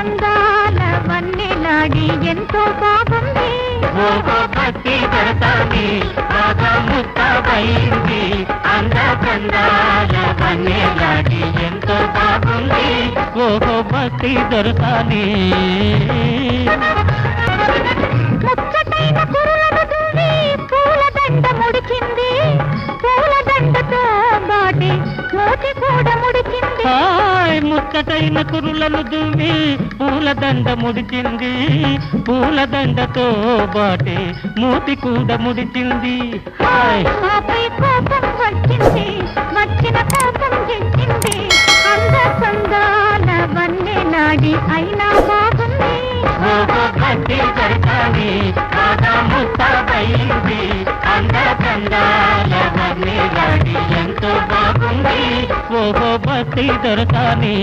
చందాల వన్నెలాడి ఎంతో బాగుంది. ఓహో భక్తి దొరకాలి బాగా ముస్తాబైంది. అంద చందాల వన్నెలాడి ఎంతో బాగుంది. ఓహో భక్తి దొరకాలి. ముచ్చటైన కురులను దువ్వి పూలదండ ముడిచింది. పూలదండతో బాటి మూతి కూడా ముడిచింది. ముచ్చటైన కురులను దువ్వి పూలదండ ముడిచింది. పూలదండతో బాటి మూతి కూడా ముడిచింది. ఆపై కోపం వచ్చింది. వచ్చిన కోపం తెచ్చింది. అంద చందాల వన్నెలాడి అయినా బాగుంది. ఓహో భక్తి దొరకాలి బాగా ముస్తాబైంది. అంద చందాల వన్నెలాడి ఎంతో బాగుంది. ఓహో భక్తి దొరకాలి.